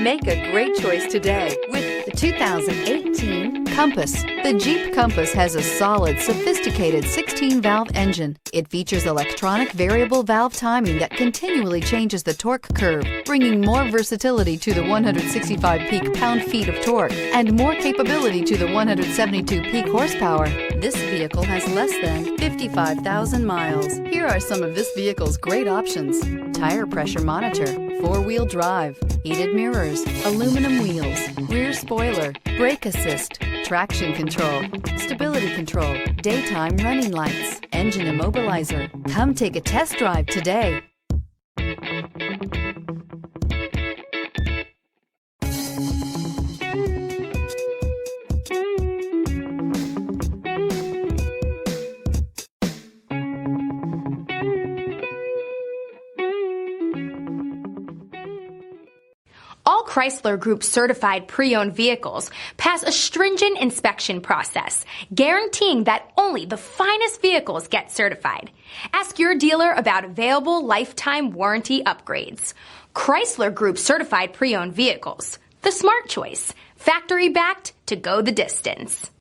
Make a great choice today with the 2018 Compass. The Jeep Compass has a solid, sophisticated 16-valve engine. It features electronic variable valve timing that continually changes the torque curve, bringing more versatility to the 165 peak pound-feet of torque and more capability to the 172 peak horsepower. This vehicle has less than 55,000 miles. Here are some of this vehicle's great options: tire pressure monitor, four-wheel drive, heated mirrors, aluminum wheels, rear spoiler, brake assist, traction control, stability control, daytime running lights, engine immobilizer. Come take a test drive today. All Chrysler Group certified pre-owned vehicles pass a stringent inspection process, guaranteeing that only the finest vehicles get certified. Ask your dealer about available lifetime warranty upgrades. Chrysler Group certified pre-owned vehicles, the smart choice, factory backed to go the distance.